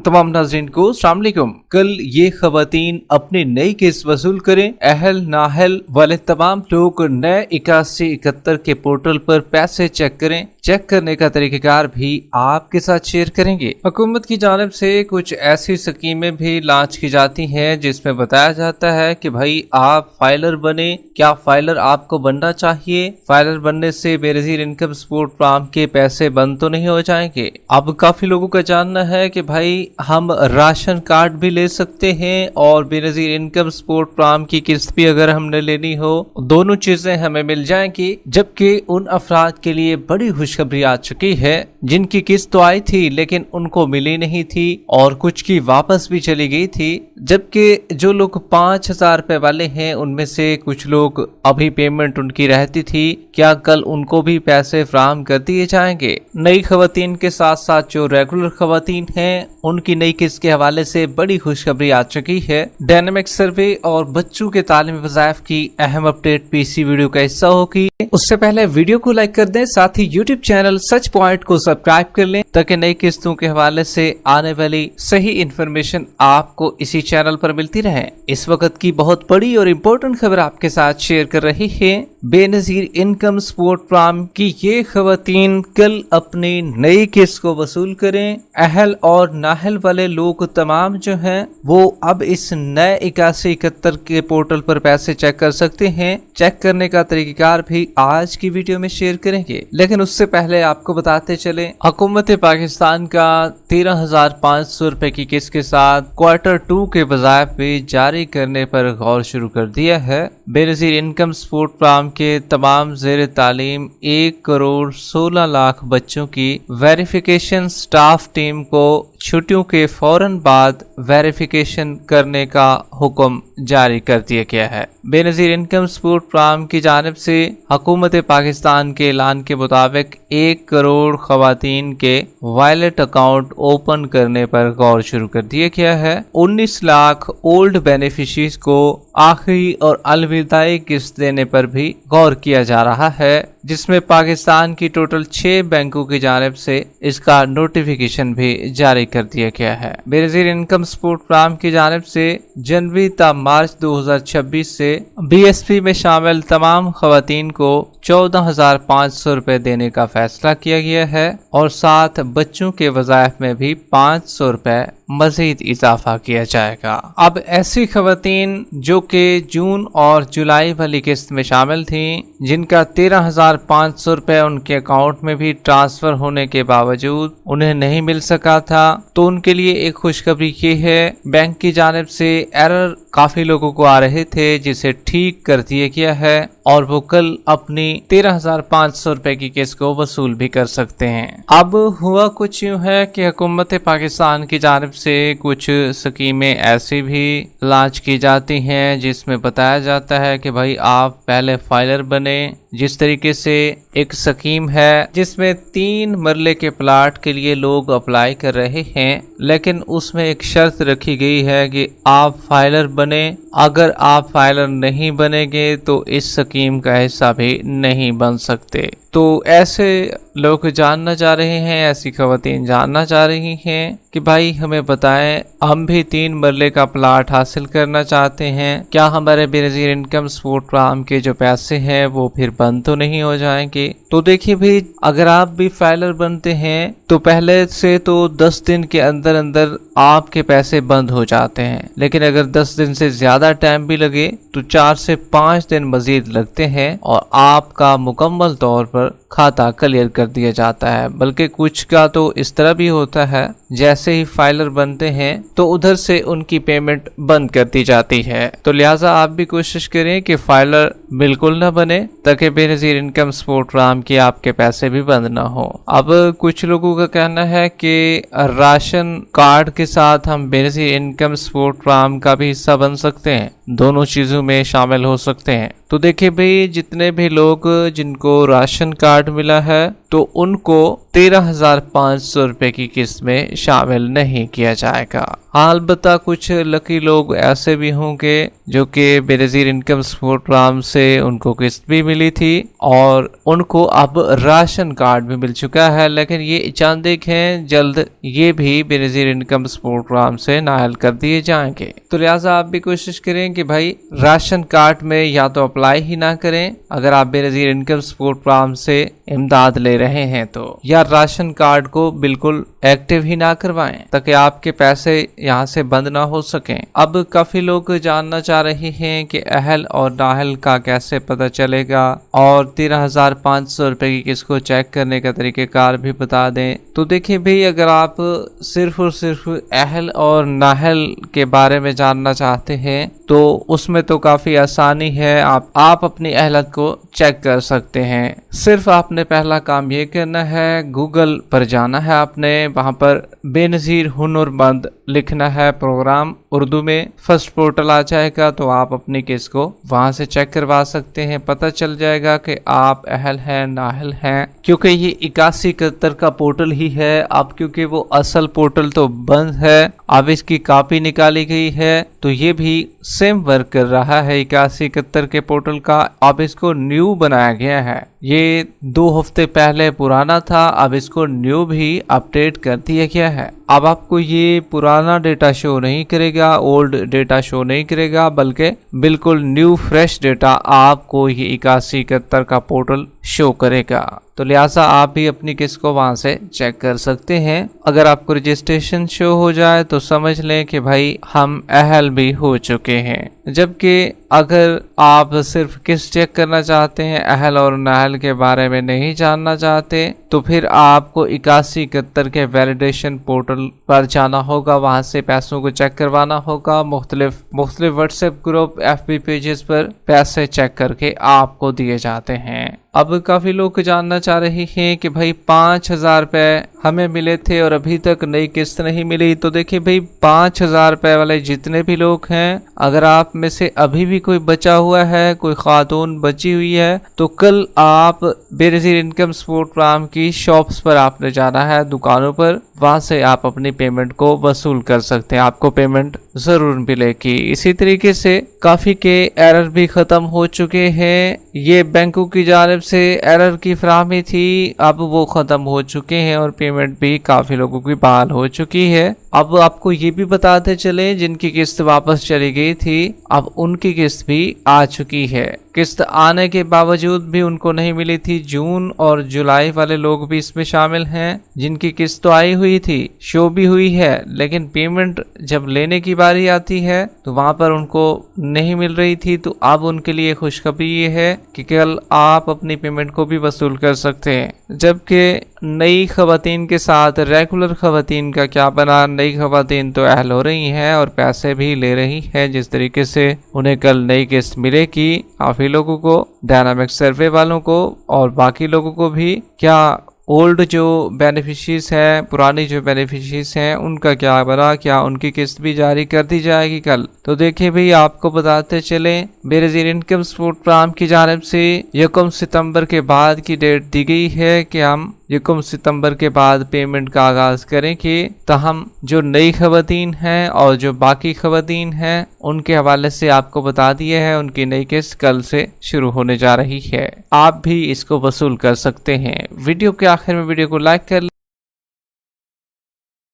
तमाम नाज़रीन को अस्सलाम वालेकुम। कल ये खवातीन अपनी नई किस्त वसूल करें। अहल नाहल वाले तमाम लोग नए 8171 के पोर्टल पर पैसे चेक करें। चेक करने का तरीक़ाकार भी आपके साथ शेयर करेंगे। हुकूमत की जानिब से कुछ ऐसी स्कीमें भी लॉन्च की जाती हैं जिसमें बताया जाता है कि भाई आप फाइलर बने। क्या फाइलर आपको बनना चाहिए? फाइलर बनने से बेनज़ीर इनकम सपोर्ट प्रोग्राम के पैसे बंद तो नहीं हो जाएंगे। अब काफी लोगों का जानना है कि भाई हम राशन कार्ड भी ले सकते हैं और बेनज़ीर इनकम सपोर्ट प्रोग्राम की किस्त भी अगर हमने लेनी हो, दोनों चीजें हमें मिल जाएंगी। जबकि उन अफराद के लिए बड़ी खुशखबरी आ चुकी है जिनकी किस्त तो आई थी लेकिन उनको मिली नहीं थी और कुछ की वापस भी चली गई थी। जबकि जो लोग 5000 रुपए वाले हैं उनमें से कुछ लोग अभी पेमेंट उनकी रहती थी, क्या कल उनको भी पैसे फराहम कर दिए जाएंगे? नई खवातीन के साथ साथ जो रेगुलर खवातीन हैं उनकी नई किस्त के हवाले से बड़ी खुशखबरी आ चुकी है। डायनामिक सर्वे और बच्चों के तालीमी वज़ाइफ की अहम अपडेट भी इसी वीडियो का हिस्सा होगी। उससे पहले वीडियो को लाइक कर दें, साथ ही यूट्यूब चैनल सच पॉइंट को सब्सक्राइब कर लें ताकि नई किस्तों के हवाले से आने वाली सही इन्फॉर्मेशन आपको इसी चैनल पर मिलती रहे। इस वक्त की बहुत बड़ी और इम्पोर्टेंट खबर आपके साथ शेयर कर रही है। बेनज़ीर इनकम सपोर्ट प्रोग्राम की ये खवातीन कल अपनी नई किस्त को वसूल करें। अहल और नाहल वाले लोग तमाम जो हैं वो अब इस नए 8171 के पोर्टल पर पैसे चेक कर सकते हैं। चेक करने का तरीक़ाकार भी आज की वीडियो में शेयर करेंगे, लेकिन उससे पहले आपको बताते चले हुकूमत पाकिस्तान का 13,500 रुपए की किस्त के साथ क्वार्टर 2 के वज़ाइफ भी जारी करने पर गौर शुरू कर दिया है। बेनज़ीर इनकम सपोर्ट प्रोग्राम के तमाम ज़ेर तालीम 1,16,00,000 बच्चों की वेरिफिकेशन स्टाफ टीम को छुट्टियों के फौरन बाद वेरिफिकेशन करने का हुक्म जारी कर दिया गया है। बेनज़ीर इनकम सपोर्ट प्रोग्राम की जानिब से हुकूमत पाकिस्तान के ऐलान के मुताबिक 1 करोड़ खवातीन के वायलेट अकाउंट ओपन करने पर गौर शुरू कर दिया गया है। 19 लाख ओल्ड बेनिफिशरीज को आखिरी और अलविदाई किस्त देने पर भी गौर किया जा रहा है, जिसमें पाकिस्तान की टोटल 6 बैंकों की जानिब से इसका नोटिफिकेशन भी जारी कर दिया गया है। बेनज़ीर इनकम सपोर्ट प्रोग्राम की जानिब से जनवरी ता मार्च 2026 से बीएसपी में शामिल तमाम खवातीन को 14,500 रुपए देने का फैसला किया गया है और साथ बच्चों के वज़ाइफ में भी 500 रुपए मजीद इजाफा किया जाएगा। अब ऐसी खवातीन जो कि जून और जुलाई वाली किस्त में शामिल थीं, जिनका 13,500 रुपए उनके अकाउंट में भी ट्रांसफर होने के बावजूद उन्हें नहीं मिल सका था, तो उनके लिए एक खुशखबरी ये है, बैंक की जानिब से एरर काफी लोगों को आ रहे थे जिसे ठीक कर दिया गया है और वो कल अपनी 13,500 रुपए की किस्त को वसूल भी कर सकते हैं। अब हुआ कुछ यूँ है कि हुकूमत पाकिस्तान की जानिब से कुछ स्कीमें ऐसी भी लॉन्च की जाती हैं जिसमें बताया जाता है कि भाई आप पहले फाइलर बने। जिस तरीके से एक स्कीम है जिसमें 3 मरले के प्लाट के लिए लोग अप्लाई कर रहे हैं, लेकिन उसमें एक शर्त रखी गई है कि आप फाइलर बने। अगर आप फाइलर नहीं बनेंगे तो इस स्कीम का हिस्सा भी नहीं बन सकते। तो ऐसे लोग जानना चाह रहे हैं, ऐसी खवातीन जानना चाह रही हैं कि भाई हमें बताएं, हम भी 3 मरले का प्लाट हासिल करना चाहते हैं, क्या हमारे बेनज़ीर इनकम सपोर्ट प्रोग्राम के जो पैसे हैं वो फिर बंद तो नहीं हो जाएंगे? तो देखिए भाई, अगर आप भी फाइलर बनते हैं तो पहले से तो 10 दिन के अंदर अंदर आपके पैसे बंद हो जाते हैं, लेकिन अगर 10 दिन से ज्यादा टाइम भी लगे तो 4 से 5 दिन मजीद लगते हैं और आपका मुकम्मल तौर पर खाता क्लियर कर दिया जाता है। बल्कि कुछ का तो इस तरह भी होता है, जैसे ही फाइलर बनते हैं तो उधर से उनकी पेमेंट बंद कर दी जाती है। तो लिहाजा आप भी कोशिश करें कि फाइलर बिल्कुल ना बने ताकि बेनज़ीर इनकम सपोर्ट प्रोग्राम के आपके पैसे भी बंद ना हो। अब कुछ लोगों का कहना है कि राशन कार्ड के साथ हम बेनज़ीर इनकम सपोर्ट प्रोग्राम का भी हिस्सा बन सकते हैं, दोनों चीजों में शामिल हो सकते हैं। तो देखिए भाई, जितने भी लोग जिनको राशन कार्ड मिला है तो उनको 13,500 रुपए की किस्त में शामिल नहीं किया जाएगा। अलबत्ता कुछ लकी लोग ऐसे भी होंगे जो कि बेनज़ीर इनकम सपोर्ट प्रोग्राम से उनको किस्त भी मिली थी और उनको अब राशन कार्ड भी मिल चुका है, लेकिन ये चांदिक हैं, जल्द ये भी बेनज़ीर इनकम सपोर्ट प्रोग्राम से नाअहल कर दिए जाएंगे। तो लिहाजा आप भी कोशिश करें कि भाई राशन कार्ड में या तो अप्लाई ही ना करें अगर आप बेनज़ीर इनकम सपोर्ट प्रोग्राम से इमदाद ले रहे हैं तो, या राशन कार्ड को बिल्कुल एक्टिव ही ना करवाएं ताकि आपके पैसे यहाँ से बंद ना हो सकें। अब काफी लोग जानना चाह रहे हैं कि अहल और नाअहल का कैसे पता चलेगा और 13,500 रुपए की किस्त को चेक करने का तरीकेकार भी बता दें। तो देखिए भाई, अगर आप सिर्फ और सिर्फ अहल और नाअहल के बारे में जानना चाहते हैं तो उसमें तो काफी आसानी है। आप अपनी अहलियत को चेक कर सकते हैं। सिर्फ आपने पहला काम ये करना है, गूगल पर जाना है आपने, वहां पर बेनज़ीर हुनरमंद लिखना है प्रोग्राम उर्दू में, फर्स्ट पोर्टल आ जाएगा तो आप अपनी केस को वहां से चेक करवा सकते हैं। पता चल जाएगा कि आप अहल हैं नाअहल हैं, क्योंकि ये 8171 का पोर्टल ही है। अब क्योंकि वो असल पोर्टल तो बंद है, अब इसकी कॉपी निकाली गई है तो ये भी सेम वर्क कर रहा है 8171 के पोर्टल का। अब इसको न्यू बनाया गया है, ये 2 हफ्ते पहले पुराना था, अब इसको न्यू भी अपडेट कर दिया गया है। अब आपको ये पुराना डेटा शो नहीं करेगा, ओल्ड डेटा शो नहीं करेगा, बल्कि बिल्कुल न्यू फ्रेश डेटा आपको ये 8171 का पोर्टल शो करेगा। तो लिहाजा आप भी अपनी किस्त को वहां से चेक कर सकते हैं। अगर आपको रजिस्ट्रेशन शो हो जाए तो समझ लें कि भाई हम अहल भी हो चुके हैं, जबकि अगर आप सिर्फ किस्त चेक करना चाहते हैं, अहल और नाअहल के बारे में नहीं जानना चाहते, तो फिर आपको 8171 के वैलिडेशन पोर्टल पर जाना होगा, वहां से पैसों को चेक करवाना होगा। मुख्तलिफ व्हाट्सएप ग्रुप, FB पेजेस पर पैसे चेक करके आपको दिए जाते हैं। अब काफी लोग जानना चाह रहे हैं कि भाई 5,000 रुपए हमें मिले थे और अभी तक नई किस्त नहीं मिली। तो देखिए भाई, 5,000 रुपए वाले जितने भी लोग हैं, अगर आप में से अभी भी कोई बचा हुआ है, कोई खातून बची हुई है, तो कल आप बेनज़ीर इनकम सपोर्ट प्रोग्राम की शॉप्स पर आपने जाना है, दुकानों पर, वहां से आप अपनी पेमेंट को वसूल कर सकते हैं, आपको पेमेंट जरूर मिलेगी। इसी तरीके से काफी के एरर भी खत्म हो चुके हैं। ये बैंकों की जानिब से एरर की फराहमी थी, अब वो खत्म हो चुके हैं और पेमेंट भी काफी लोगों की बहाल हो चुकी है। अब आपको ये भी बताते चले, जिनकी किस्त वापस चली गई थी, अब उनकी किस्त भी आ चुकी है। किस्त आने के बावजूद भी उनको नहीं मिली थी। जून और जुलाई वाले लोग भी इसमें शामिल हैं, जिनकी किस्त तो आई हुई थी, शो भी हुई है, लेकिन पेमेंट जब लेने की बारी आती है तो वहां पर उनको नहीं मिल रही थी। तो अब उनके लिए खुशखबरी ये है कि कल आप अपनी पेमेंट को भी वसूल कर सकते हैं। जबकि नई खवातीन के साथ रेगुलर खवातीन का क्या बना? नई खवातीन तो अहल हो रही हैं और पैसे भी ले रही हैं। जिस तरीके से उन्हें कल नई किस्त मिलेगी, काफी लोगों को, डायनामिक सर्वे वालों को और बाकी लोगों को भी, क्या ओल्ड जो बेनिफिशरीज हैं, पुरानी जो बेनिफिशरीज हैं, उनका क्या बना? क्या उनकी किस्त भी जारी कर दी जाएगी कल? तो देखिए भाई, आपको बताते चले, बेनज़ीर इनकम सपोर्ट प्रोग्राम की जानिब से 1 सितंबर के बाद की डेट दी गई है कि हम 1 सितंबर के बाद पेमेंट का आगाज करेंगे। ताहम जो नई खवातीन हैं और जो बाकी खवातीन हैं, उनके हवाले से आपको बता दिए है, उनकी नई किस्त कल से शुरू होने जा रही है। आप भी इसको वसूल कर सकते हैं। वीडियो के आखिर में वीडियो को लाइक कर